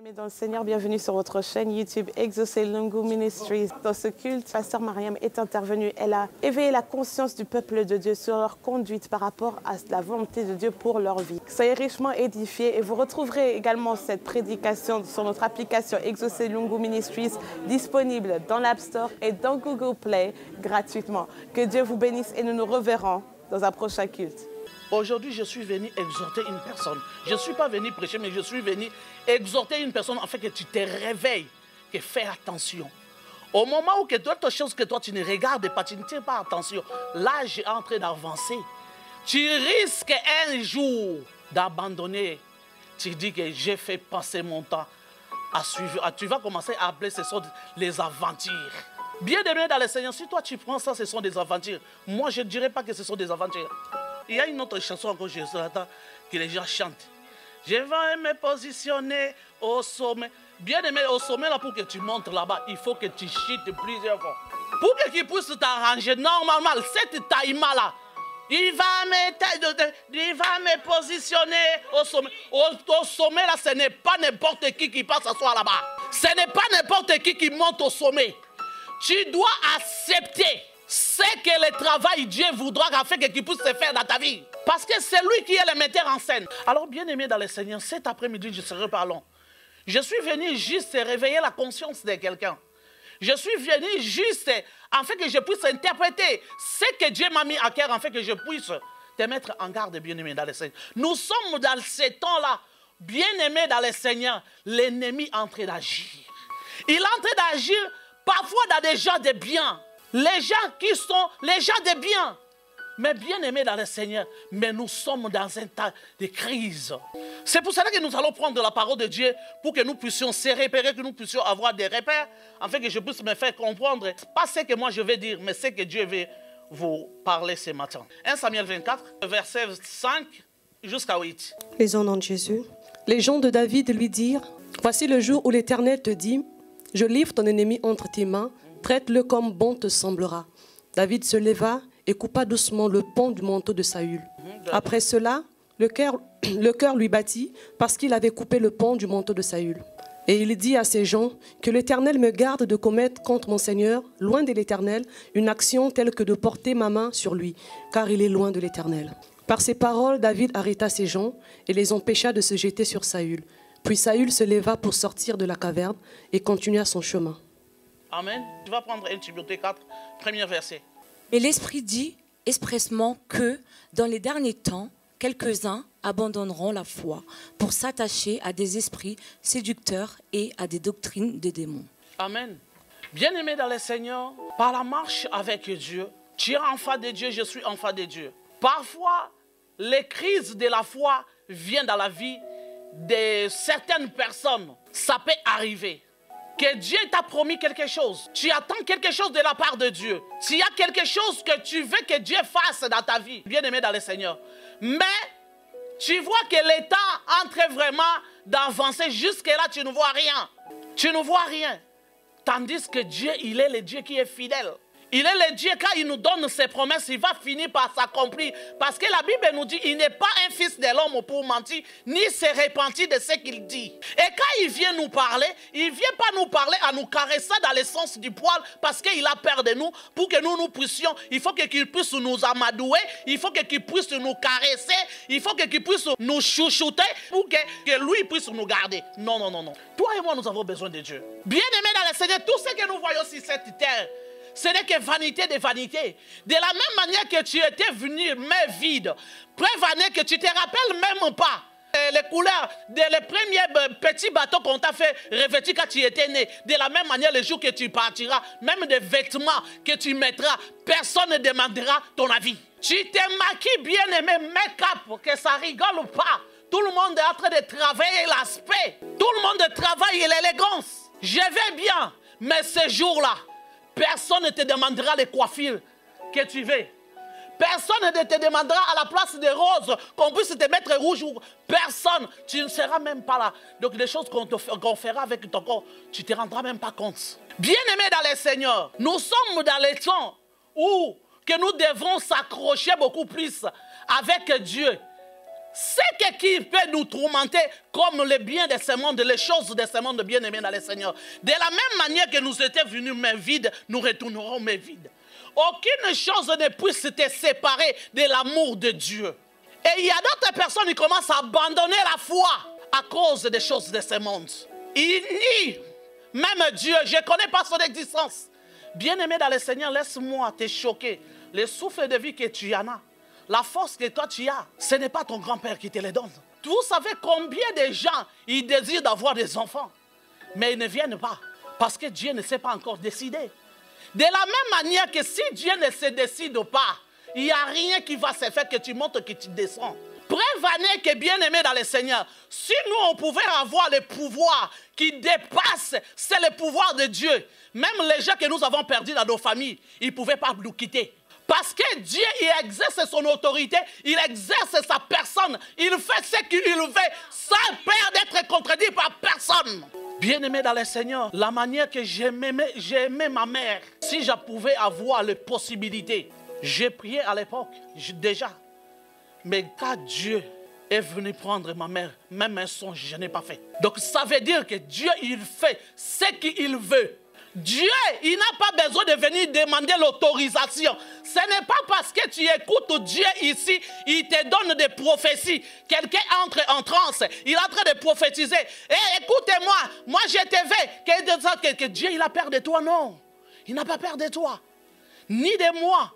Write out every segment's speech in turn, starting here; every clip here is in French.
Bien-aimés dans le Seigneur, bienvenue sur votre chaîne YouTube Exaucez Lungu Ministries. Dans ce culte, Pasteur Mariam est intervenue. Elle a éveillé la conscience du peuple de Dieu sur leur conduite par rapport à la volonté de Dieu pour leur vie. Soyez richement édifiés et vous retrouverez également cette prédication sur notre application Exaucez Lungu Ministries disponible dans l'App Store et dans Google Play gratuitement. Que Dieu vous bénisse et nous nous reverrons dans un prochain culte. Aujourd'hui, je suis venu exhorter une personne. Je ne suis pas venu prêcher, mais je suis venu exhorter une personne afin que tu te réveilles, que fais attention. Au moment où d'autres choses que toi, tu ne regardes pas, tu ne tiens pas attention, l'âge est en train d'avancer. Tu risques un jour d'abandonner. Tu dis que j'ai fait passer mon temps à suivre. Tu vas commencer à appeler ce sont les aventures. Bien-aimé dans le Seigneur, si toi tu prends ça, ce sont des aventures. Moi, je ne dirais pas que ce sont des aventures. Il y a une autre chanson encore, je attends, que les gens chantent. Je vais me positionner au sommet. Bien-aimé, au sommet, là, pour que tu montes là-bas, il faut que tu chutes plusieurs fois. Pour que tu puisses t'arranger normalement, cette taille-là, il va me positionner au sommet. Au sommet, là, ce n'est pas n'importe qui passe s'asseoir là-bas. Ce n'est pas n'importe qui monte au sommet. Tu dois accepter ce que le travail Dieu voudra afin que tu puisses se faire dans ta vie. Parce que c'est lui qui est le metteur en scène. Alors, bien-aimé dans le Seigneur, cet après-midi, je serai pas long. Je suis venu juste réveiller la conscience de quelqu'un. Je suis venu juste afin que je puisse interpréter ce que Dieu m'a mis à cœur, afin que je puisse te mettre en garde, bien-aimé dans le Seigneur. Nous sommes dans ce temps-là, bien-aimé dans le Seigneur, l'ennemi est en train d'agir. Il est en train d'agir parfois dans des gens de bien. Les gens qui sont les gens de bien, mais bien aimés dans le Seigneur, mais nous sommes dans un temps de crise. C'est pour cela que nous allons prendre la parole de Dieu pour que nous puissions se repérer, que nous puissions avoir des repères, afin que je puisse me faire comprendre, pas ce que moi je vais dire, mais ce que Dieu veut vous parler ce matin. 1 Samuel 24, verset 5 jusqu'à 8. Les au nom de Jésus. Les gens de David lui dirent, voici le jour où l'Éternel te dit, je livre ton ennemi entre tes mains, traite-le comme bon te semblera. David se leva et coupa doucement le pan du manteau de Saül. Après cela, le cœur lui battit parce qu'il avait coupé le pan du manteau de Saül. Et il dit à ses gens que l'Éternel me garde de commettre contre mon Seigneur, loin de l'Éternel, une action telle que de porter ma main sur lui, car il est loin de l'Éternel. Par ces paroles, David arrêta ses gens et les empêcha de se jeter sur Saül. Puis Saül se leva pour sortir de la caverne et continua son chemin. Amen. Tu vas prendre 1 Timothée 4, premier verset. Et l'Esprit dit expressement que, dans les derniers temps, quelques-uns abandonneront la foi pour s'attacher à des esprits séducteurs et à des doctrines de démons. Amen. Bien-aimé dans le Seigneur, par la marche avec Dieu, tu es enfant de Dieu, je suis enfant de Dieu. Parfois, les crises de la foi viennent dans la vie de certaines personnes. Ça peut arriver. Que Dieu t'a promis quelque chose. Tu attends quelque chose de la part de Dieu. S'il y a quelque chose que tu veux que Dieu fasse dans ta vie, bien-aimé dans le Seigneur. Mais tu vois que l'état entre vraiment d'avancer jusque-là, tu ne vois rien. Tu ne vois rien. Tandis que Dieu, il est le Dieu qui est fidèle. Il est le Dieu, quand il nous donne ses promesses, il va finir par s'accomplir. Parce que la Bible nous dit, il n'est pas un fils de l'homme pour mentir, ni se repentir de ce qu'il dit. Et quand il vient nous parler, il ne vient pas nous parler à nous caresser dans le sens du poil, parce qu'il a peur de nous, pour que nous puissions, il faut qu'il puisse nous amadouer, il faut qu'il puisse nous caresser, il faut qu'il puisse nous chouchouter, pour que lui puisse nous garder. Non, non, non, non. Toi et moi, nous avons besoin de Dieu. Bien-aimé dans le Seigneur, tout ce que nous voyons sur cette terre, ce n'est que vanité de vanité. De la même manière que tu étais venu main vide, preuve année que tu ne te rappelles même pas les couleurs des premiers petits bateaux qu'on t'a fait revêtir quand tu étais né. De la même manière, le jour que tu partiras, même des vêtements que tu mettras, personne ne demandera ton avis. Tu t'es maquillé bien aimé, make-up, que ça rigole ou pas. Tout le monde est en train de travailler l'aspect. Tout le monde travaille l'élégance. Je vais bien, mais ce jour-là, personne ne te demandera les coiffures que tu veux. Personne ne te demandera à la place des roses qu'on puisse te mettre rouge ou personne. Tu ne seras même pas là. Donc les choses qu'on fera avec ton corps, tu ne te rendras même pas compte. Bien-aimés dans le Seigneur, nous sommes dans les temps où que nous devons s'accrocher beaucoup plus avec Dieu. C'est qui peut nous tourmenter comme le bien de ce monde, les choses de ce monde bien-aimés dans le Seigneur. De la même manière que nous étions venus main vide, nous retournerons main vide. Aucune chose ne puisse te séparer de l'amour de Dieu. Et il y a d'autres personnes qui commencent à abandonner la foi à cause des choses de ce monde. Ils nient même Dieu. Je ne connais pas son existence. Bien-aimé dans le Seigneur, laisse-moi te choquer. Le souffle de vie que tu en as, la force que toi tu as, ce n'est pas ton grand-père qui te les donne. Vous savez combien de gens ils désirent d'avoir des enfants, mais ils ne viennent pas parce que Dieu ne s'est pas encore décidé. De la même manière que si Dieu ne se décide pas, il n'y a rien qui va se faire que tu montes, que tu descends. Prévenez que bien-aimé dans le Seigneur, si nous on pouvait avoir le pouvoir qui dépasse, c'est le pouvoir de Dieu. Même les gens que nous avons perdus dans nos familles, ils ne pouvaient pas nous quitter. Parce que Dieu, il exerce son autorité, il exerce sa personne, il fait ce qu'il veut, sans peur d'être contredit par personne. Bien-aimé dans le Seigneur, la manière que j'aimais ma mère, si je pouvais avoir les possibilités, j'ai prié à l'époque, déjà. Mais quand Dieu est venu prendre ma mère, même un songe, je n'ai pas fait. Donc ça veut dire que Dieu, il fait ce qu'il veut. Dieu, il n'a pas besoin de venir demander l'autorisation. Ce n'est pas parce que tu écoutes Dieu ici, il te donne des prophéties. Quelqu'un entre en transe, il est en train de prophétiser. Eh, écoutez-moi, moi je te veux. Que Dieu, il a peur de toi, non. Il n'a pas peur de toi, ni de moi.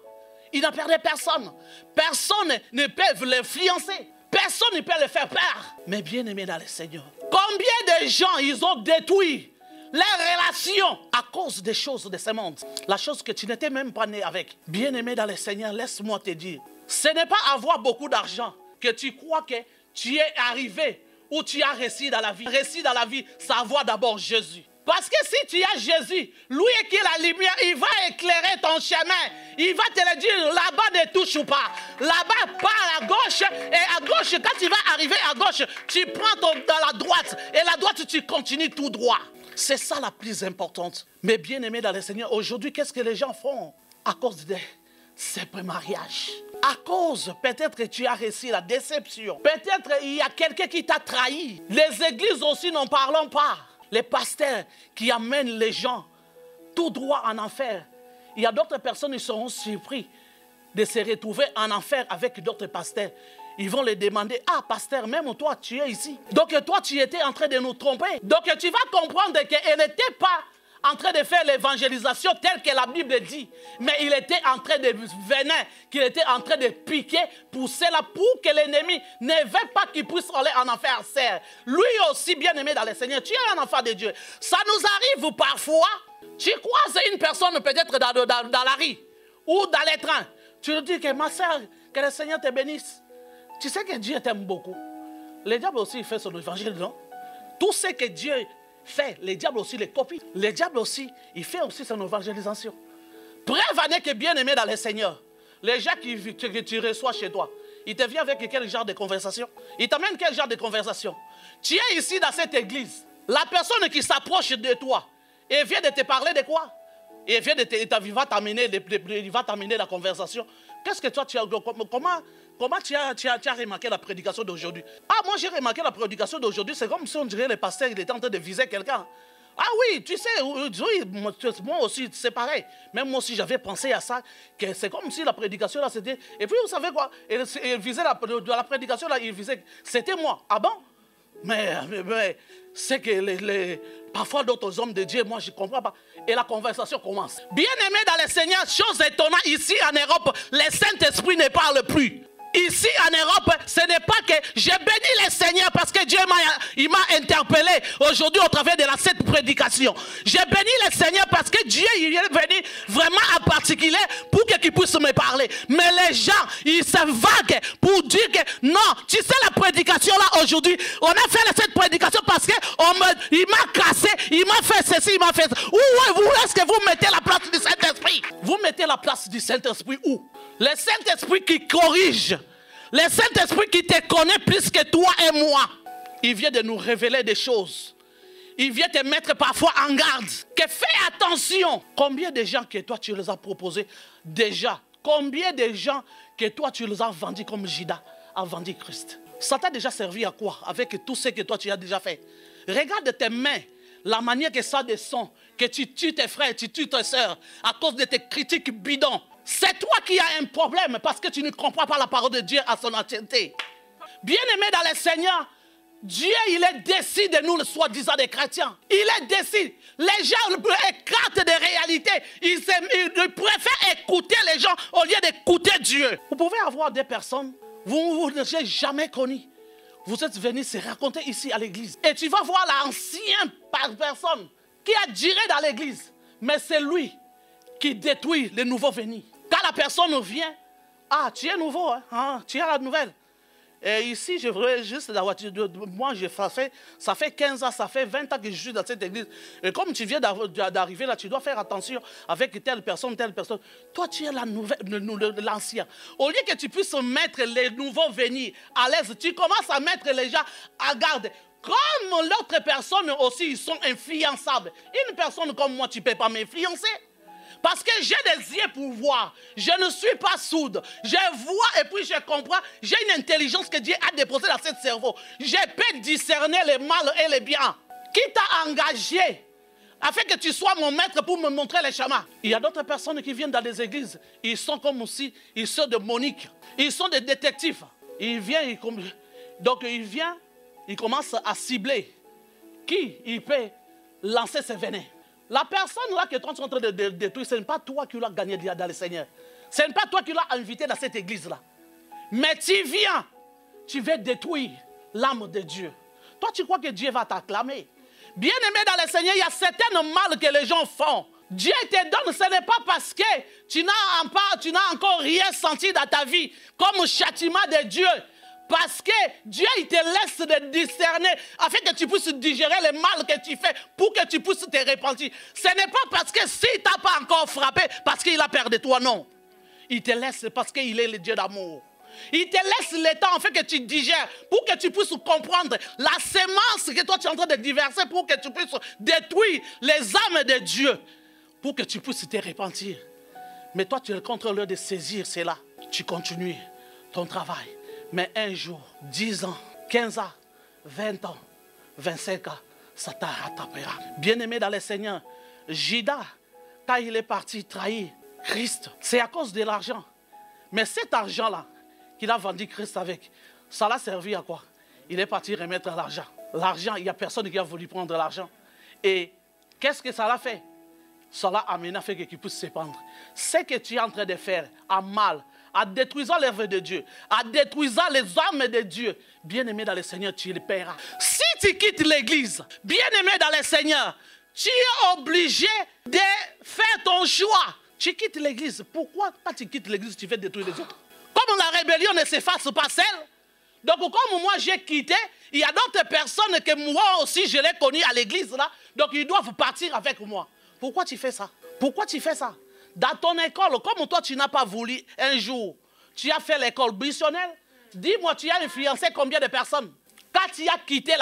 Il n'a peur de personne. Personne ne peut l'influencer. Personne ne peut le faire peur. Mais bien aimé dans le Seigneur, combien de gens ils ont détruit leurs relations à cause des choses de ce monde. La chose que tu n'étais même pas né avec. Bien aimé dans le Seigneur, laisse-moi te dire. Ce n'est pas avoir beaucoup d'argent que tu crois que tu es arrivé ou tu as réussi dans la vie. Réussi dans la vie, c'est avoir d'abord Jésus. Parce que si tu as Jésus, lui qui est la lumière, il va éclairer ton chemin. Il va te le dire, là-bas ne touche pas. Là-bas, pas à gauche. Et à gauche, quand tu vas arriver à gauche, tu prends dans la droite. Et la droite, tu continues tout droit. C'est ça la plus importante. Mais bien aimé dans le Seigneur, aujourd'hui, qu'est-ce que les gens font à cause de ces mariages? À cause, peut-être que tu as réussi la déception. Peut-être il y a quelqu'un qui t'a trahi. Les églises aussi, n'en parlons pas. Les pasteurs qui amènent les gens tout droit en enfer. Il y a d'autres personnes qui seront surpris de se retrouver en enfer avec d'autres pasteurs. Ils vont les demander, ah pasteur, même toi tu es ici. Donc toi tu étais en train de nous tromper. Donc tu vas comprendre qu'elle n'était pas en train de faire l'évangélisation telle que la Bible dit. Mais il était en train de venir, qu'il était en train de piquer, pousser là pour que l'ennemi ne veut pas qu'il puisse aller en enfer. Lui aussi bien aimé dans le Seigneur, tu es un enfant de Dieu. Ça nous arrive parfois, tu croises une personne peut-être dans la rue ou dans les trains. Tu lui dis que ma soeur, que le Seigneur te bénisse. Tu sais que Dieu t'aime beaucoup. Le diable aussi fait son évangile, non? Tout ce que Dieu fait, le diable aussi les copie. Le diable aussi, il fait aussi son évangélisation. Prévenez que bien aimé dans le Seigneur, les gens que tu reçois chez toi, ils te viennent avec quel genre de conversation? Ils t'amènent quel genre de conversation? Tu es ici dans cette église. La personne qui s'approche de toi, elle vient de te parler de quoi? Et il va t'amener la conversation. Qu'est-ce que toi, comment tu as remarqué la prédication d'aujourd'hui? Ah, moi j'ai remarqué la prédication d'aujourd'hui, c'est comme si on dirait le pasteur, il était en train de viser quelqu'un. Ah oui, tu sais, oui, moi aussi, c'est pareil. Même moi aussi, j'avais pensé à ça, que c'est comme si la prédication là, c'était... Et puis, vous savez quoi? Il visait la prédication là, il visait... C'était moi. Ah bon? Mais c'est que parfois d'autres hommes de Dieu, moi je ne comprends pas. Et la conversation commence. Bien aimé dans le Seigneur, chose étonnante, ici en Europe, le Saint-Esprit ne parle plus. Ici en Europe, ce n'est pas que j'ai béni le Seigneur parce que Dieu m'a interpellé aujourd'hui au travers de cette prédication. J'ai béni le Seigneur parce que Dieu il est venu vraiment en particulier pour qu'il puisse me parler. Mais les gens, ils se vaguent pour dire que non, tu sais la prédication là aujourd'hui, on a fait cette prédication parce qu'il m'a cassé, il m'a fait ceci, il m'a fait ça. Où est-ce que vous mettez la place du Saint-Esprit? Vous mettez la place du Saint-Esprit où? Le Saint-Esprit qui corrige, le Saint-Esprit qui te connaît plus que toi et moi, il vient de nous révéler des choses. Il vient te mettre parfois en garde. Que fais attention. Combien de gens que toi tu les as proposés déjà? Combien de gens que toi tu les as vendus comme Judas a vendu Christ? Ça t'a déjà servi à quoi avec tout ce que toi tu as déjà fait? Regarde tes mains, la manière que ça descend, que tu tues tes frères, tu tues tes soeurs à cause de tes critiques bidons. C'est toi qui as un problème parce que tu ne comprends pas la parole de Dieu à son entièreté. Bien-aimé dans le Seigneur, Dieu, il est décis de nous, le soi-disant des chrétiens. Il est décis. Les gens écartent des réalités. Ils préfèrent écouter les gens au lieu d'écouter Dieu. Vous pouvez avoir des personnes, vous ne les avez jamais connues. Vous êtes venus se raconter ici à l'église. Et tu vas voir l'ancienne personne qui a duré dans l'église. Mais c'est lui qui détruit les nouveaux venus. Quand la personne vient, ah, tu es nouveau, hein? Ah, tu as la nouvelle. Et ici, je voudrais juste la voiture. Moi, ça fait 15 ans, ça fait 20 ans que je suis dans cette église. Et comme tu viens d'arriver là, tu dois faire attention avec telle personne, telle personne. Toi, tu es la nouvelle, l'ancien. Au lieu que tu puisses mettre les nouveaux venus à l'aise, tu commences à mettre les gens à garde. Comme l'autre personne aussi, ils sont influençables. Une personne comme moi, tu ne peux pas m'influencer. Parce que j'ai des yeux pour voir. Je ne suis pas sourde. Je vois et puis je comprends. J'ai une intelligence que Dieu a déposée dans ce cerveau. Je peux discerner les mal et les bien. Qui t'a engagé afin que tu sois mon maître pour me montrer les chemins? Il y a d'autres personnes qui viennent dans les églises. Ils sont comme aussi, ils sont démoniques. Ils sont des détectives. Donc il vient, il commence à cibler qui il peut lancer ses venins. La personne là que tu es en train de détruire, ce n'est pas toi qui l'as gagné dans le Seigneur. Ce n'est pas toi qui l'as invité dans cette église-là. Mais tu viens, tu veux détruire l'âme de Dieu. Toi, tu crois que Dieu va t'acclamer. Bien-aimé dans le Seigneur, il y a certains mal que les gens font. Dieu te donne, ce n'est pas parce que tu n'as encore rien senti dans ta vie comme châtiment de Dieu. Parce que Dieu, il te laisse de discerner afin que tu puisses digérer le mal que tu fais pour que tu puisses te repentir. Ce n'est pas parce que s'il ne t'a pas encore frappé, parce qu'il a peur de toi, non. Il te laisse parce qu'il est le Dieu d'amour. Il te laisse le temps afin que tu digères, pour que tu puisses comprendre la sémence que toi tu es en train de diverser, pour que tu puisses détruire les âmes de Dieu, pour que tu puisses te repentir. Mais toi, tu es contre l'heure de saisir cela. Tu continues ton travail. Mais un jour, 10 ans, 15 ans, 20 ans, 25 ans, ça t'a rattrapera. Bien-aimé dans le Seigneur, Judas, quand il est parti trahir Christ, c'est à cause de l'argent. Mais cet argent-là, qu'il a vendu Christ avec, ça l'a servi à quoi? Il est parti remettre l'argent. L'argent, il n'y a personne qui a voulu prendre l'argent. Et qu'est-ce que ça l'a fait? Ça l'a amené à faire qu'il puisse se pendre. Ce que tu es en train de faire à mal, en détruisant l'œuvre de Dieu, en détruisant les âmes de Dieu, bien-aimé dans le Seigneur, tu le paieras. Si tu quittes l'église, bien-aimé dans le Seigneur, tu es obligé de faire ton choix. Tu quittes l'église. Pourquoi quand tu quittes l'église, tu veux détruire les autres? Comme la rébellion ne s'efface pas seule, donc comme moi j'ai quitté, il y a d'autres personnes que moi aussi je l'ai connu à l'église là, donc ils doivent partir avec moi. Pourquoi tu fais ça? Pourquoi tu fais ça? Dans ton école, comme toi, tu n'as pas voulu un jour, tu as fait l'école missionnelle, dis-moi, tu as influencé combien de personnes? Quand tu as quitté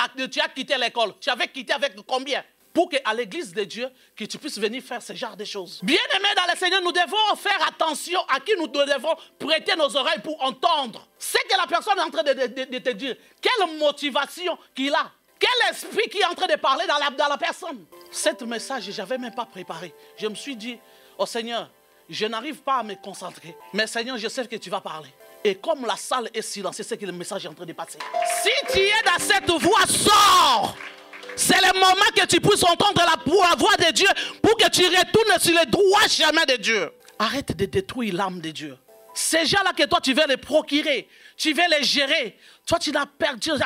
l'école, tu avais quitté avec combien? Pour qu'à l'église de Dieu, que tu puisses venir faire ce genre de choses. Bien-aimés dans le Seigneur, nous devons faire attention à qui nous devons prêter nos oreilles pour entendre. C'est que la personne est en train de te dire. Quelle motivation qu'il a. Quel esprit qui est en train de parler dans la personne. Cet message, je n'avais même pas préparé. Je me suis dit, oh Seigneur, je n'arrive pas à me concentrer. Mais Seigneur, je sais que tu vas parler. Et comme la salle est silencieuse, c'est que le message est en train de passer. Si tu es dans cette voie, sors. C'est le moment que tu puisses entendre la voix de Dieu pour que tu retournes sur le droit chemin de Dieu. Arrête de détruire l'âme de Dieu. Ces gens-là que toi, tu veux les procurer, tu veux les gérer. Toi, tu n'as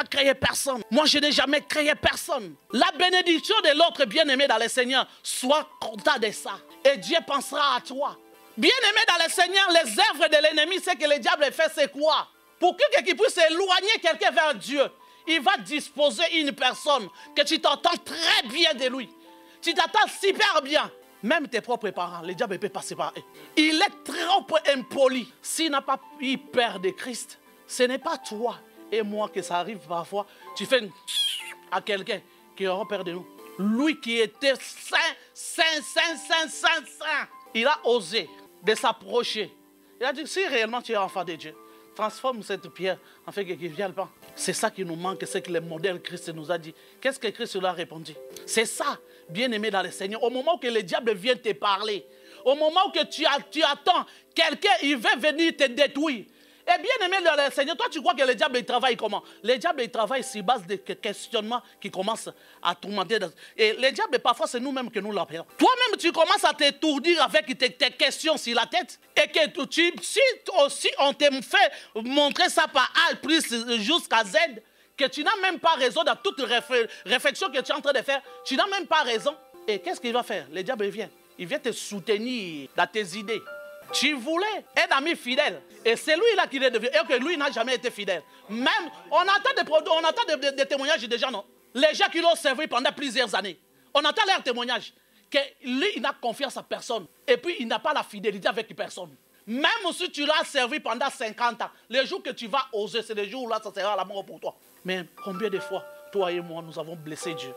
créé personne. Moi, je n'ai jamais créé personne. La bénédiction de l'autre bien-aimé dans le Seigneur, sois content de ça. Et Dieu pensera à toi. Bien-aimé dans le Seigneur, les œuvres de l'ennemi, c'est que le diable fait, c'est quoi? Pour qu'il puisse éloigner quelqu'un vers Dieu, il va disposer une personne que tu t'entends très bien de lui. Tu t'entends super bien. Même tes propres parents, le diable peut passer par eux. Il est trop impoli. S'il n'a pas eu peur de Christ, ce n'est pas toi et moi que ça arrive parfois. Tu fais à quelqu'un qui aura peur de nous. Lui qui était saint. Il a osé de s'approcher. Il a dit, si réellement tu es enfant de Dieu, transforme cette pierre en fait qu'il vient le pain. C'est ça qui nous manque, c'est que le modèle Christ nous a dit. Qu'est-ce que Christ lui a répondu? C'est ça, bien-aimé dans le Seigneur. Au moment où le diable vient te parler, au moment où tu attends, quelqu'un, il veut venir te détruire. Et bien aimé dans le Seigneur, toi tu crois que le diable il travaille comment? Le diable il travaille sur base de questionnements qui commencent à tourmenter. Et le diable parfois c'est nous-mêmes que nous l'appelons. Toi-même tu commences à t'étourdir avec tes questions sur la tête. Et que si aussi on te fait montrer ça par A plus jusqu'à Z, que tu n'as même pas raison dans toute réflexion que tu es en train de faire, tu n'as même pas raison. Et qu'est-ce qu'il va faire? Le diable il vient te soutenir dans tes idées. Tu voulais un ami fidèle. Et c'est lui-là qui est devenu. Et que lui n'a jamais été fidèle. Même, on entend des témoignages des gens, non? Les gens qui l'ont servi pendant plusieurs années. On entend leurs témoignages. Que lui, il n'a confiance à personne. Et puis, il n'a pas la fidélité avec personne. Même si tu l'as servi pendant 50 ans, les jours que tu vas oser, c'est les jours où là, ça sera la mort pour toi. Mais combien de fois, toi et moi, nous avons blessé Dieu?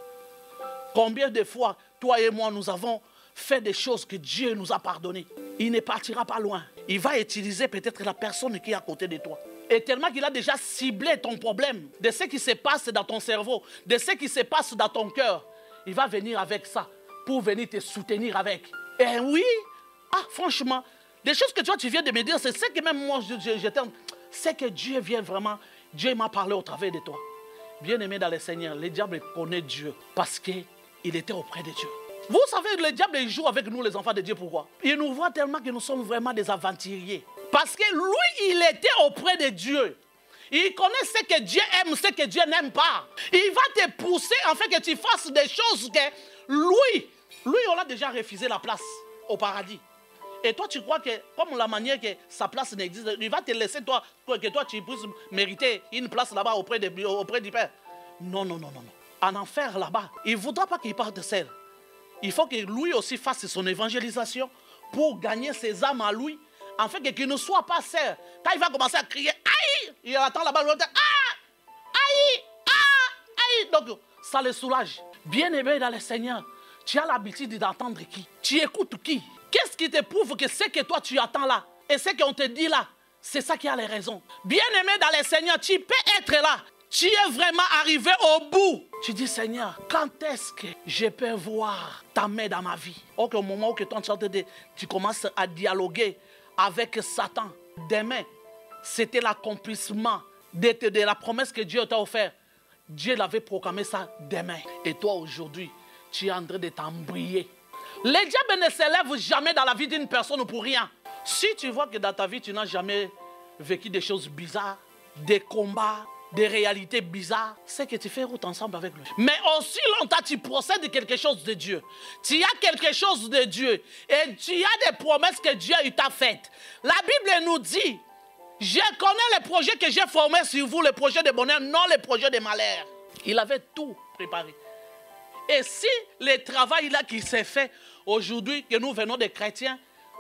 Combien de fois, toi et moi, nous avons fait des choses que Dieu nous a pardonnées? Il ne partira pas loin. Il va utiliser peut-être la personne qui est à côté de toi. Et tellement qu'il a déjà ciblé ton problème, de ce qui se passe dans ton cerveau, de ce qui se passe dans ton cœur, il va venir avec ça pour venir te soutenir avec. Et oui, franchement, des choses que toi tu viens de me dire, c'est ce que même moi je t'aime. C'est que Dieu vient vraiment, Dieu m'a parlé au travers de toi. Bien-aimé dans le Seigneur, le diable connaît Dieu parce qu'il était auprès de Dieu. Vous savez, le diable il joue avec nous les enfants de Dieu, pourquoi? Il nous voit tellement que nous sommes vraiment des aventuriers. Parce que lui, il était auprès de Dieu. Il connaît ce que Dieu aime, ce que Dieu n'aime pas. Il va te pousser en fait que tu fasses des choses que lui, on a déjà refusé la place au paradis. Et toi, tu crois que, comme la manière que sa place n'existe, il va te laisser, toi, que toi, tu puisses mériter une place là-bas auprès du Père. Non, non, non, non, non. En enfer là-bas, il ne voudra pas qu'il parte seul. Il faut que lui aussi fasse son évangélisation pour gagner ses âmes à lui, afin qu'il ne soit pas seul. Quand il va commencer à crier, aïe, il attend là-bas, il va dire, aïe, aïe. Donc, ça le soulage. Bien-aimé dans le Seigneur, tu as l'habitude d'entendre qui? Tu écoutes qui? Qu'est-ce qui te prouve que ce que toi tu attends là, et ce qu'on te dit là, c'est ça qui a les raisons? Bien-aimé dans le Seigneur, tu peux être là. Tu es vraiment arrivé au bout. Tu dis, Seigneur, quand est-ce que je peux voir ta main dans ma vie? Au moment où tu commences à dialoguer avec Satan, demain, c'était l'accomplissement de la promesse que Dieu t'a offerte. Dieu l'avait proclamé ça demain. Et toi, aujourd'hui, tu es en train de t'embrouiller. Le diable ne s'élève jamais dans la vie d'une personne pour rien. Si tu vois que dans ta vie, tu n'as jamais vécu des choses bizarres, des combats, des réalités bizarres, c'est que tu fais route ensemble avec lui. Mais aussi longtemps tu procèdes quelque chose de Dieu. Tu as quelque chose de Dieu. Et tu as des promesses que Dieu t'a faites. La Bible nous dit, je connais les projets que j'ai formés sur vous, les projets de bonheur, non les projets de malheur. Il avait tout préparé. Et si le travail là qui s'est fait aujourd'hui, que nous venons des chrétiens,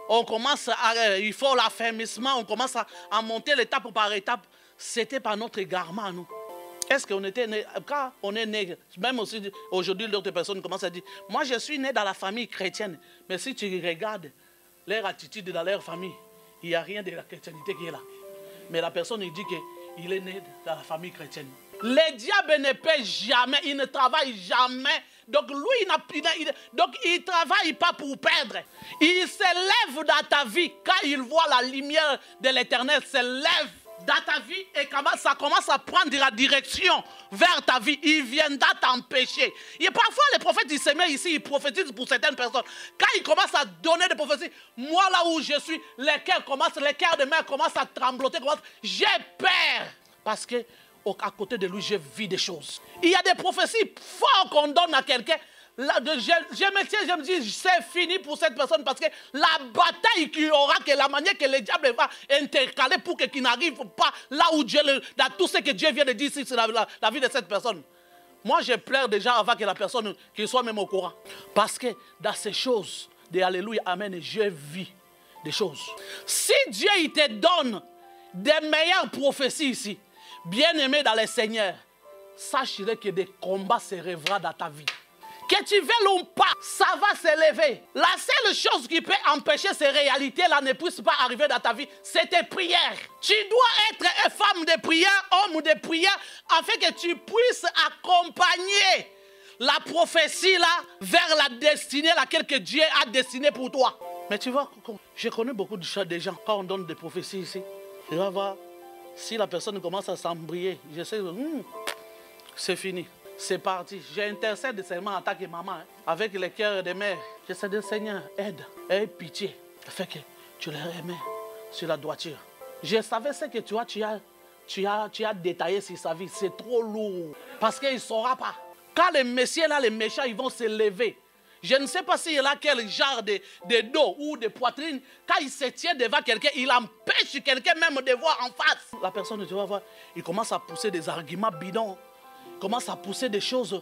on commence il faut l'affermissement, on commence à monter l'étape par étape. C'était par notre égarement, nous. Est-ce qu'on était né, quand on est né, même aussi aujourd'hui, d'autres personnes commencent à dire, moi je suis né dans la famille chrétienne, mais si tu regardes leur attitude dans leur famille, il n'y a rien de la chrétienté qui est là. Mais la personne il dit qu'il est né dans la famille chrétienne. Le diable ne paie jamais, il ne travaille jamais. Donc lui, il ne travaille pas pour perdre. Il s'élève dans ta vie quand il voit la lumière de l'Éternel s'élève dans ta vie et ça commence à prendre la direction vers ta vie. Il viendra t'empêcher. Et parfois, les prophètes, ils se mettent ici, ils prophétisent pour certaines personnes. Quand ils commencent à donner des prophéties, moi là où je suis, les cœurs de mer commencent à trembloter. J'ai peur. Parce que à côté de lui, je vis des choses. Il y a des prophéties fortes qu'on donne à quelqu'un. Je me dis, c'est fini pour cette personne parce que la bataille qu'il y aura, que la manière que le diable va intercaler pour qu'il n'arrive pas là où Dieu, dans tout ce que Dieu vient de dire ici sur la vie de cette personne. Moi, je pleure déjà avant que la personne qu'il soit même au courant. Parce que dans ces choses, de Alléluia, Amen, je vis des choses. Si Dieu il te donne des meilleures prophéties ici, bien aimé dans le Seigneur, sache que des combats se rêveront dans ta vie. Que tu veuilles ou pas, ça va s'élever. La seule chose qui peut empêcher ces réalités-là ne puisse pas arriver dans ta vie, c'est tes prières. Tu dois être une femme de prière, homme de prière, afin que tu puisses accompagner la prophétie là vers la destinée laquelle que Dieu a destinée pour toi. Mais tu vois, je connais beaucoup de gens, quand on donne des prophéties ici, tu vas voir, si la personne commence à s'embrayer, je sais, c'est fini. C'est parti. J'intercède seulement en tant que maman, avec le cœur des mères. Je sais, Seigneur, aide, aie pitié. Fait que tu les remets sur la droiture. Je savais ce que tu as détaillé sur sa vie. C'est trop lourd. Parce qu'il ne saura pas. Quand les messieurs là, les méchants, ils vont se lever. Je ne sais pas s'il y a quel genre de dos ou de poitrine. Quand il se tient devant quelqu'un, il empêche quelqu'un même de voir en face. La personne, tu vas voir, il commence à pousser des arguments bidons. Commence à pousser des choses.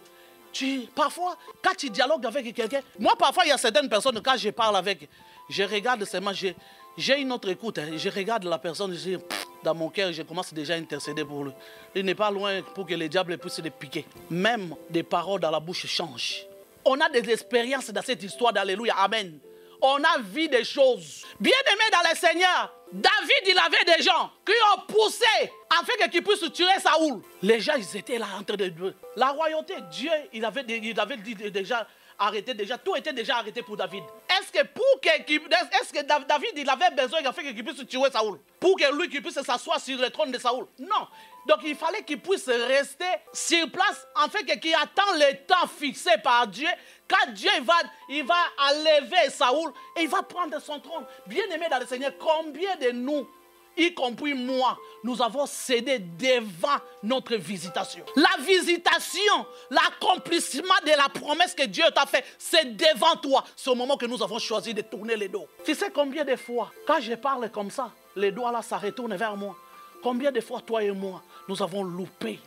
Parfois, quand tu dialogues avec quelqu'un, moi parfois il y a certaines personnes, quand je parle avec, je regarde seulement, j'ai une autre écoute, hein, je regarde la personne, dans mon cœur, je commence déjà à intercéder pour lui. Il n'est pas loin pour que le diable puisse le piquer. Même des paroles dans la bouche changent. On a des expériences dans cette histoire d'Alléluia, Amen. On a vu des choses. Bien-aimé dans le Seigneur, David, il avait des gens qui ont poussé afin qu'ils puissent tuer Saoul. Les gens, ils étaient là entre les deux. La royauté, Dieu, il avait dit déjà arrêté, tout était déjà arrêté pour David. Est-ce que David, il avait besoin afin qu'il puisse tuer Saoul? Pour que lui, qu'il puisse s'asseoir sur le trône de Saoul? Non. Donc il fallait qu'il puisse rester sur place afin qu'il attend le temps fixé par Dieu. Quand Dieu il va enlever Saoul et il va prendre son trône. Bien-aimé dans le Seigneur, combien de nous, y compris moi, nous avons cédé devant notre visitation? La visitation, l'accomplissement de la promesse que Dieu t'a fait, c'est devant toi. C'est au moment que nous avons choisi de tourner les dos. Tu sais combien de fois, quand je parle comme ça, les doigts là, ça retourne vers moi. Combien de fois, toi et moi, nous avons loupé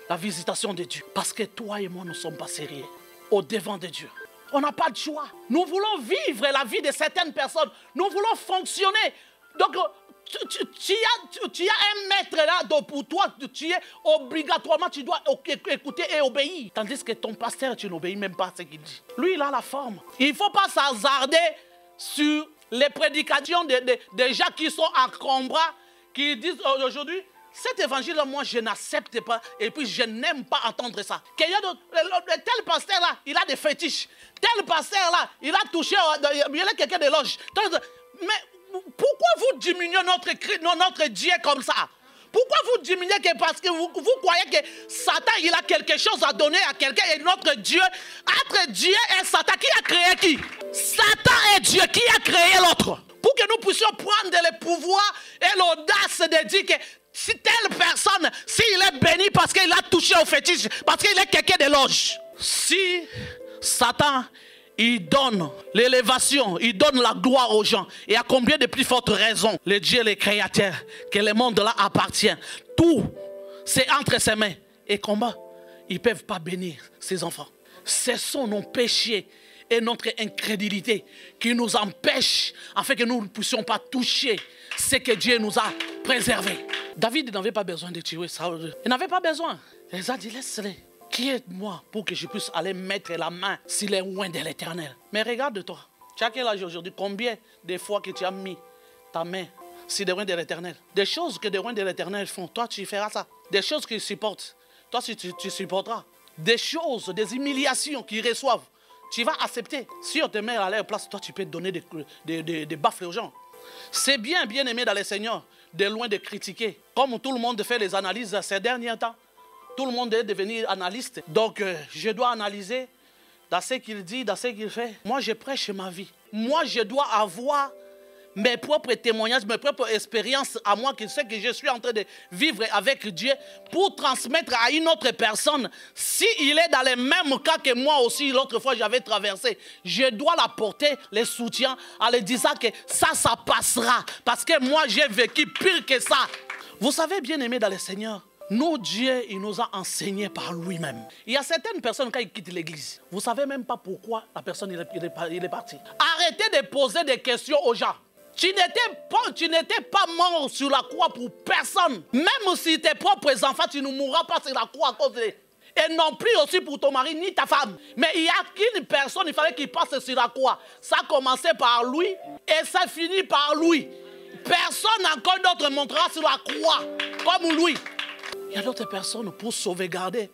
la visitation de Dieu? Parce que toi et moi, nous ne sommes pas sérieux au devant de Dieu. On n'a pas de choix. Nous voulons vivre la vie de certaines personnes. Nous voulons fonctionner. Donc, tu as un maître là, donc pour toi, tu es obligatoirement, tu dois écouter et obéir. Tandis que ton pasteur, tu n'obéis même pas à ce qu'il dit. Lui, il a la forme. Il ne faut pas s'hasarder sur les prédications des gens qui sont en combat, qui disent aujourd'hui, cet évangile-là, moi, je n'accepte pas. Et puis, je n'aime pas entendre ça. Tel pasteur-là, il a des fétiches. Tel pasteur-là, il a touché, il a quelqu'un d'éloge. Mais pourquoi vous diminuez notre Dieu comme ça? Pourquoi vous diminuez parce que vous croyez que Satan, il a quelque chose à donner à quelqu'un et notre Dieu, entre Dieu et Satan, qui a créé qui? Satan et Dieu, qui a créé l'autre? Pour que nous puissions prendre le pouvoir et l'audace de dire que si telle personne, s'il est béni parce qu'il a touché au fétiche, parce qu'il est quelqu'un d'éloge. Si Satan, il donne l'élévation, il donne la gloire aux gens. Et à combien de plus fortes raisons, le Dieu, le Créateur, que le monde-là appartient. Tout, c'est entre ses mains. Et comment ils ne peuvent pas bénir ses enfants? Ce sont nos péchés et notre incrédulité qui nous empêchent, afin que nous ne puissions pas toucher ce que Dieu nous a préservé. David n'avait pas besoin de tuer Saül. Il n'avait pas besoin. Il a dit, laisse-les. Qui est moi pour que je puisse aller mettre la main sur les oins de l'Éternel? Mais regarde-toi. Tu as quel âge aujourd'hui? Combien de fois que tu as mis ta main sur les oins de l'Éternel? Des choses que les oins de l'Éternel font, toi tu feras ça. Des choses qu'ils supportent, toi tu supporteras. Des choses, des humiliations qu'ils reçoivent, tu vas accepter. Si on te met à leur place, toi tu peux donner des baffles aux gens. C'est bien aimé dans le Seigneur, de loin de critiquer. Comme tout le monde fait les analyses ces derniers temps. Tout le monde est devenu analyste. Donc, je dois analyser dans ce qu'il dit, dans ce qu'il fait. Moi, je prêche ma vie. Moi, je dois avoir mes propres témoignages, mes propres expériences à moi, que ce que je suis en train de vivre avec Dieu, pour transmettre à une autre personne. S'il est dans le même cas que moi aussi, l'autre fois j'avais traversé, je dois l'apporter, le soutien, en lui disant que ça passera. Parce que moi, j'ai vécu pire que ça. Vous savez, bien aimé dans le Seigneur, nous, Dieu, il nous a enseigné par lui-même. Il y a certaines personnes, quand ils quittent l'église, vous ne savez même pas pourquoi la personne il est parti. Arrêtez de poser des questions aux gens. Tu n'étais pas mort sur la croix pour personne. Même si tes propres enfants, tu ne mourras pas sur la croix à cause d'eux. Et non plus aussi pour ton mari ni ta femme. Mais il y a qu'une personne, il fallait qu'il passe sur la croix. Ça a commencé par lui et ça finit par lui. Personne encore d'autre montera sur la croix comme lui. Il y a d'autres personnes pour sauvegarder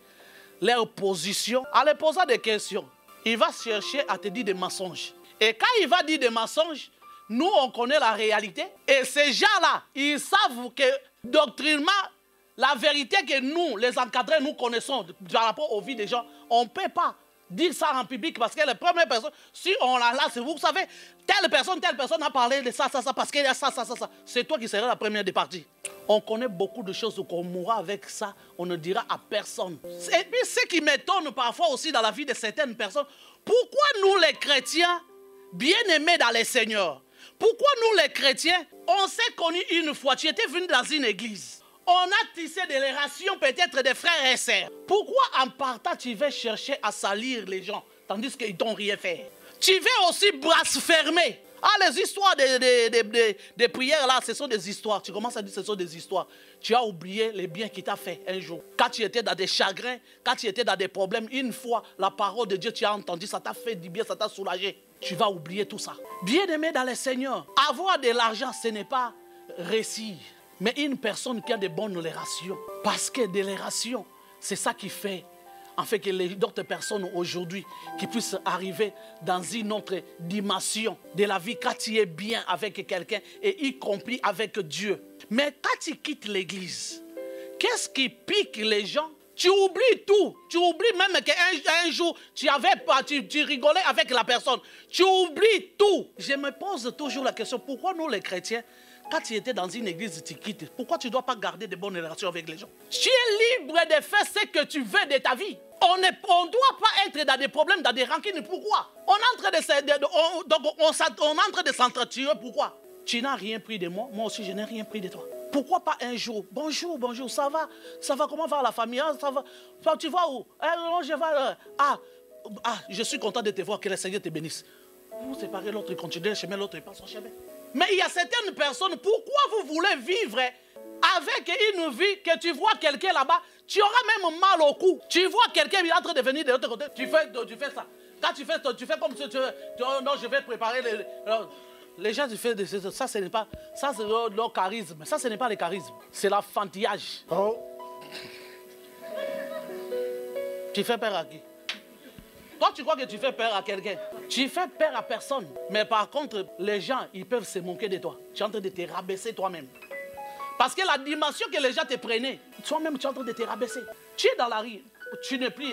leur position. En leur posant des questions, il va chercher à te dire des mensonges. Et quand il va dire des mensonges, nous on connaît la réalité. Et ces gens-là, ils savent que doctrinement, la vérité que nous, les encadrés, nous connaissons par rapport aux vies des gens, on ne peut pas dire ça en public parce que les premières personnes, si on l'a là, vous savez, telle personne a parlé de ça, parce qu'il y a ça. C'est toi qui seras la première des parties. On connaît beaucoup de choses qu'on mourra avec ça, on ne dira à personne. Et puis ce qui m'étonne parfois aussi dans la vie de certaines personnes, pourquoi nous les chrétiens, bien-aimés dans les Seigneurs, pourquoi nous les chrétiens, on s'est connus une fois, tu étais venu dans une église. On a tissé des relations peut-être des frères et sœurs. Pourquoi en partant tu vas chercher à salir les gens tandis qu'ils t'ont rien fait? Tu vas aussi blasphémer. Ah, les histoires des prières là, ce sont des histoires. Tu commences à dire que ce sont des histoires. Tu as oublié les biens qu'il t'a fait un jour. Quand tu étais dans des chagrins, quand tu étais dans des problèmes, une fois la parole de Dieu, tu as entendu, ça t'a fait du bien, ça t'a soulagé. Tu vas oublier tout ça. Bien-aimé dans le Seigneur, avoir de l'argent, ce n'est pas réussir. Mais une personne qui a de bonnes relations, parce que des relations, c'est ça qui fait, en fait, que les autres personnes aujourd'hui qui puissent arriver dans une autre dimension de la vie quand tu es bien avec quelqu'un et y compris avec Dieu. Mais quand tu quittes l'église, qu'est-ce qui pique les gens? Tu oublies tout. Tu oublies même qu'un jour, tu rigolais avec la personne. Tu oublies tout. Je me pose toujours la question, pourquoi nous les chrétiens, quand tu étais dans une église, tu quittes, pourquoi tu ne dois pas garder de bonnes relations avec les gens? Tu es libre de faire ce que tu veux de ta vie. On ne doit pas être dans des problèmes, dans des rancines. Pourquoi? On est en train de s'entretuer. Pourquoi? Tu n'as rien pris de moi, moi aussi je n'ai rien pris de toi. Pourquoi pas un jour? Bonjour, ça va, comment va la famille? Ça va, tu vas où? Je vais, je suis content de te voir, que le Seigneur te bénisse. Vous séparez, l'autre continue le chemin, l'autre il passe son chemin. Mais il y a certaines personnes, pourquoi vous voulez vivre avec une vie que tu vois quelqu'un là-bas, tu auras même mal au cou. Tu vois quelqu'un qui est en train de venir de l'autre côté, tu fais ça. Quand tu fais comme si tu veux, non, je vais préparer les gens, ça, ce n'est pas, ça c'est leur charisme. Ça, ce n'est pas le charisme, c'est l'enfantillage. Oh. Tu fais peur à qui? Toi, tu crois que tu fais peur à quelqu'un? Tu fais peur à personne. Mais par contre, les gens, ils peuvent se moquer de toi. Tu es en train de te rabaisser toi-même. Parce que la dimension que les gens te prenaient, toi-même, tu es en train de te rabaisser. Tu es dans la rue, tu n'es plus...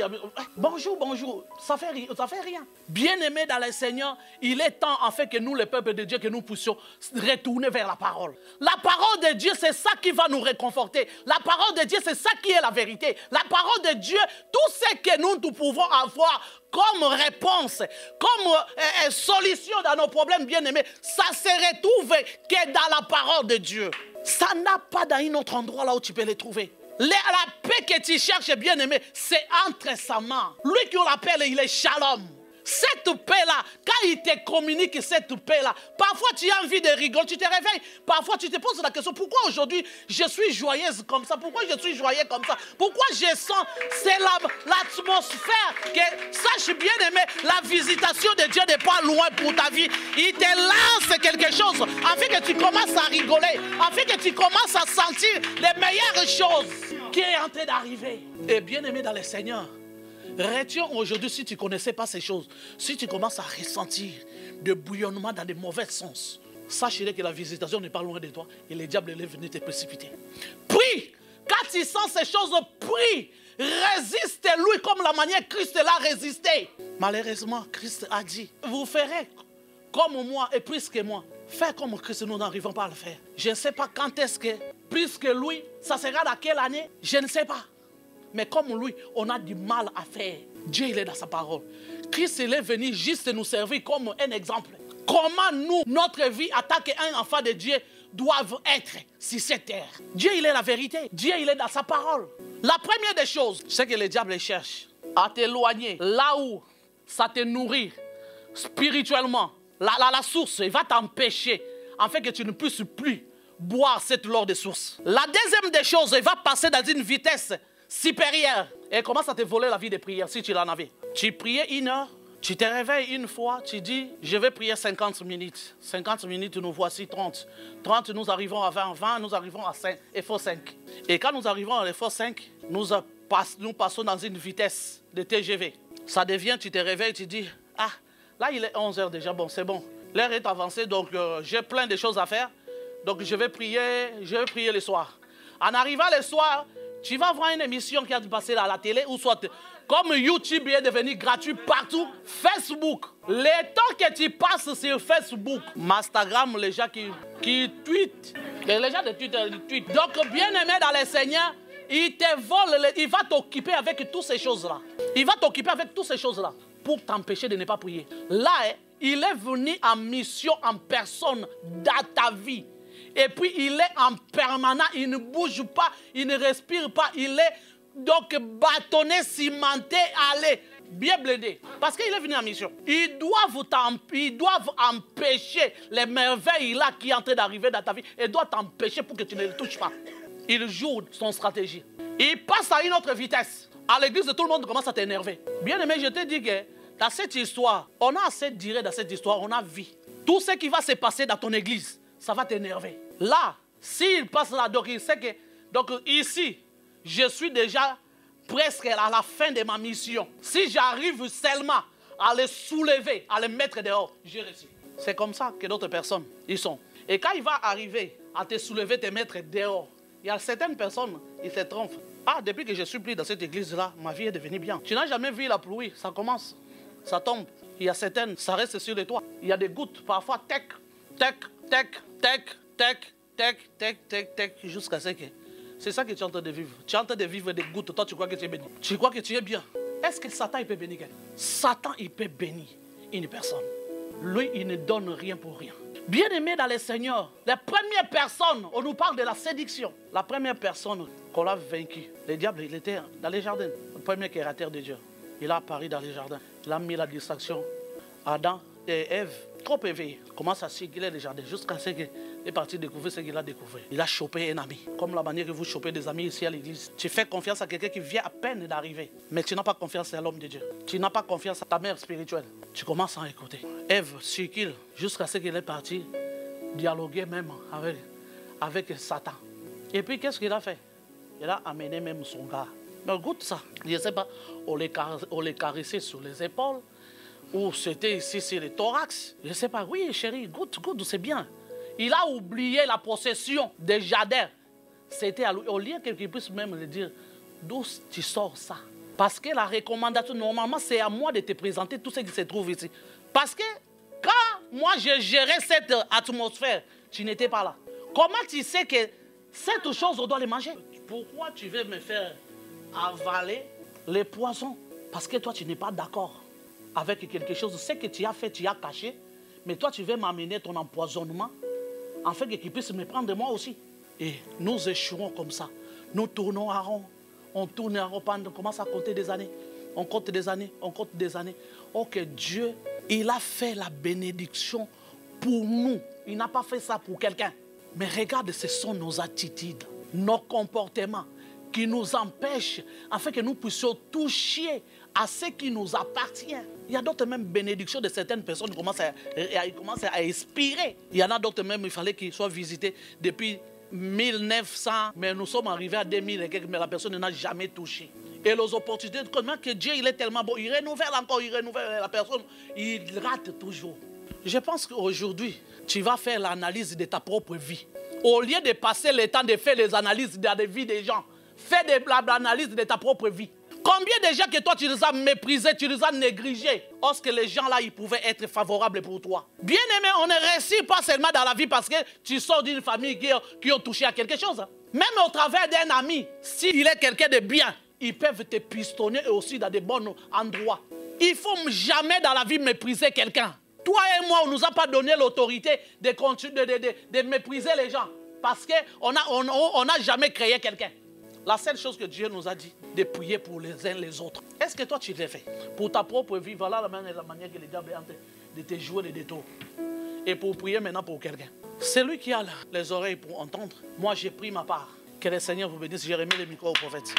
Bonjour, ça fait rien. Bien-aimé dans le Seigneur, il est temps en fait que nous, le peuple de Dieu, que nous puissions retourner vers la parole. La parole de Dieu, c'est ça qui va nous réconforter. La parole de Dieu, c'est ça qui est la vérité. La parole de Dieu, tout ce que nous pouvons avoir comme réponse, comme solution dans nos problèmes, bien-aimés, ça se retrouve que dans la parole de Dieu. Ça n'a pas dans un autre endroit là où tu peux les trouver. La paix que tu cherches, bien-aimé, c'est entre sa main. Lui qui l'appelle, il est shalom. Cette paix-là, quand il te communique cette paix-là, parfois tu as envie de rigoler, tu te réveilles, parfois tu te poses la question, pourquoi aujourd'hui je suis joyeuse comme ça? Pourquoi je suis joyeux comme ça? Pourquoi je sens, c'est l'atmosphère que, sache bien aimé, la visitation de Dieu n'est pas loin pour ta vie. Il te lance quelque chose, afin que tu commences à rigoler, afin que tu commences à sentir les meilleures choses qui est en train d'arriver. Et bien aimé dans le Seigneur, retiens aujourd'hui, si tu ne connaissais pas ces choses, si tu commences à ressentir de bouillonnement dans des mauvais sens, sache que la visitation n'est pas loin de toi et le diable est venu te précipiter. Prie, quand tu sens ces choses, prie, résiste-lui comme la manière Christ l'a résisté. Malheureusement, Christ a dit, vous ferez comme moi et plus que moi. Faire comme Christ, nous n'arrivons pas à le faire. Je ne sais pas quand est-ce que, plus que lui, ça sera dans quelle année, je ne sais pas. Mais comme lui, on a du mal à faire. Dieu, il est dans sa parole. Christ, il est venu juste nous servir comme un exemple. Comment nous, notre vie, en tant qu'un enfant de Dieu, doivent être sur cette terre. Dieu, il est la vérité. Dieu, il est dans sa parole. La première des choses, c'est que le diable cherche à t'éloigner là où ça te nourrit spirituellement. La source, il va t'empêcher en fait que tu ne puisses plus boire cette eau de source. La deuxième des choses, il va passer dans une vitesse supérieure. Et commence à te voler la vie de prière si tu l'en avais. Tu priais 1 heure, tu te réveilles une fois, tu dis, je vais prier 50 minutes. 50 minutes, nous voici 30. 30, nous arrivons à 20. 20, nous arrivons à 5. Il faut 5. Et quand nous arrivons à l'effort 5, nous passons dans une vitesse de TGV. Ça devient, tu te réveilles, tu dis, ah, là il est 11 heures déjà, bon, c'est bon. L'heure est avancée, donc j'ai plein de choses à faire. Donc je vais prier le soir. En arrivant le soir, tu vas voir une émission qui a passé à la télé, ou soit, comme YouTube est devenu gratuit partout, Facebook. Le temps que tu passes sur Facebook, Instagram, les gens qui tweetent, les gens de Twitter tweetent. Donc, bien aimé dans les Seigneurs, il te vole, il va t'occuper avec toutes ces choses-là. Il va t'occuper avec toutes ces choses-là pour t'empêcher de ne pas prier. Là, il est venu en mission en personne dans ta vie. Et puis, il est en permanent, il ne bouge pas, il ne respire pas, il est donc bâtonné, cimenté, allez, bien blindé. Parce qu'il est venu en mission. Ils doivent empêcher les merveilles là qui sont en train d'arriver dans ta vie. Ils doivent t'empêcher pour que tu ne les touches pas. Il joue son stratégie. Il passe à une autre vitesse. À l'église, tout le monde commence à t'énerver. Bien aimé, je te dis que dans cette histoire, on a assez de dire dans cette histoire, on a vu. Tout ce qui va se passer dans ton église, ça va t'énerver. Là, s'il passe là, donc il sait que, donc ici, je suis déjà presque à la fin de ma mission. Si j'arrive seulement à les soulever, à les mettre dehors, j'ai réussi. C'est comme ça que d'autres personnes y sont. Et quand il va arriver à te soulever, te mettre dehors, il y a certaines personnes, ils se trompent. Ah, depuis que je suis pris dans cette église-là, ma vie est devenue bien. Tu n'as jamais vu la pluie, ça commence, ça tombe. Il y a certaines, ça reste sur les toits. Il y a des gouttes, parfois, tec, tec, tec, tec, tec, tec, tec, tec, tec, jusqu'à ce que... C'est ça que tu es en train de vivre. Tu es en train de vivre des gouttes. Toi, tu crois que tu es béni. Tu crois que tu es bien. Est-ce que Satan, il peut bénir quelqu'un? Satan, il peut bénir une personne. Lui, il ne donne rien pour rien. Bien aimé dans le Seigneur, la première personne, on nous parle de la séduction. La première personne qu'on a vaincue, le diable, il était dans les jardins. Le premier créateur de Dieu. Il a apparu dans les jardins. Il a mis la distraction. Adam et Ève, trop éveillés, commencent à circuler les jardins jusqu'à ce qu'il est parti découvrir ce qu'il a découvert. Il a chopé un ami. Comme la manière que vous chopez des amis ici à l'église. Tu fais confiance à quelqu'un qui vient à peine d'arriver. Mais tu n'as pas confiance à l'homme de Dieu. Tu n'as pas confiance à ta mère spirituelle. Tu commences à écouter. Ève circule jusqu'à ce qu'il est parti dialoguer même avec Satan. Et puis qu'est-ce qu'il a fait? Il a amené même son gars. Mais goûte ça. Je ne sais pas, on les caressait sur les épaules. Ou c'était ici sur le thorax. Je ne sais pas. Oui, chérie, goûte, c'est bien. Il a oublié la possession des jardins. C'était à lui. Au lieu qu'il puisse même lui dire, d'où tu sors ça? Parce que la recommandation, normalement, c'est à moi de te présenter tout ce qui se trouve ici. Parce que quand moi, j'ai géré cette atmosphère, tu n'étais pas là. Comment tu sais que cette chose, on doit les manger? Pourquoi tu veux me faire avaler les poisons? Parce que toi, tu n'es pas d'accord avec quelque chose. Ce que tu as fait, tu as caché. Mais toi, tu veux m'amener ton empoisonnement afin qu'il puisse me prendre moi aussi. Et nous échouons comme ça. Nous tournons à rond. On tourne à rond, on commence à compter des années. On compte des années, on compte des années. Oh que Dieu, il a fait la bénédiction pour nous. Il n'a pas fait ça pour quelqu'un. Mais regarde, ce sont nos attitudes, nos comportements qui nous empêchent afin que nous puissions toucher à ce qui nous appartient. Il y a d'autres même bénédictions de certaines personnes qui commencent à expirer. Il y en a d'autres même, il fallait qu'ils soient visités depuis 1900, mais nous sommes arrivés à 2000 et quelques, mais la personne n'a jamais touché. Et les opportunités, comment que Dieu il est tellement bon, il renouvelle encore, il renouvelle la personne, il rate toujours. Je pense qu'aujourd'hui, tu vas faire l'analyse de ta propre vie. Au lieu de passer le temps de faire les analyses de la vie des gens, fais l'analyse de ta propre vie. Combien de gens que toi tu les as méprisés, tu les as négligés, lorsque les gens là, ils pouvaient être favorables pour toi. Bien aimé, on ne réussit pas seulement dans la vie parce que tu sors d'une famille qui ont touché à quelque chose. Même au travers d'un ami, s'il est quelqu'un de bien, ils peuvent te pistonner aussi dans de bons endroits. Il ne faut jamais dans la vie mépriser quelqu'un. Toi et moi, on ne nous a pas donné l'autorité de mépriser les gens parce qu'on n'a jamais créé quelqu'un. La seule chose que Dieu nous a dit, de prier pour les uns les autres. Est-ce que toi tu l'as fait? Pour ta propre vie, voilà la manière que le diable est en train de te jouer les détours. Et pour prier maintenant pour quelqu'un. C'est lui qui a les oreilles pour entendre. Moi j'ai pris ma part. Que le Seigneur vous bénisse. J'ai remis le micro au prophète.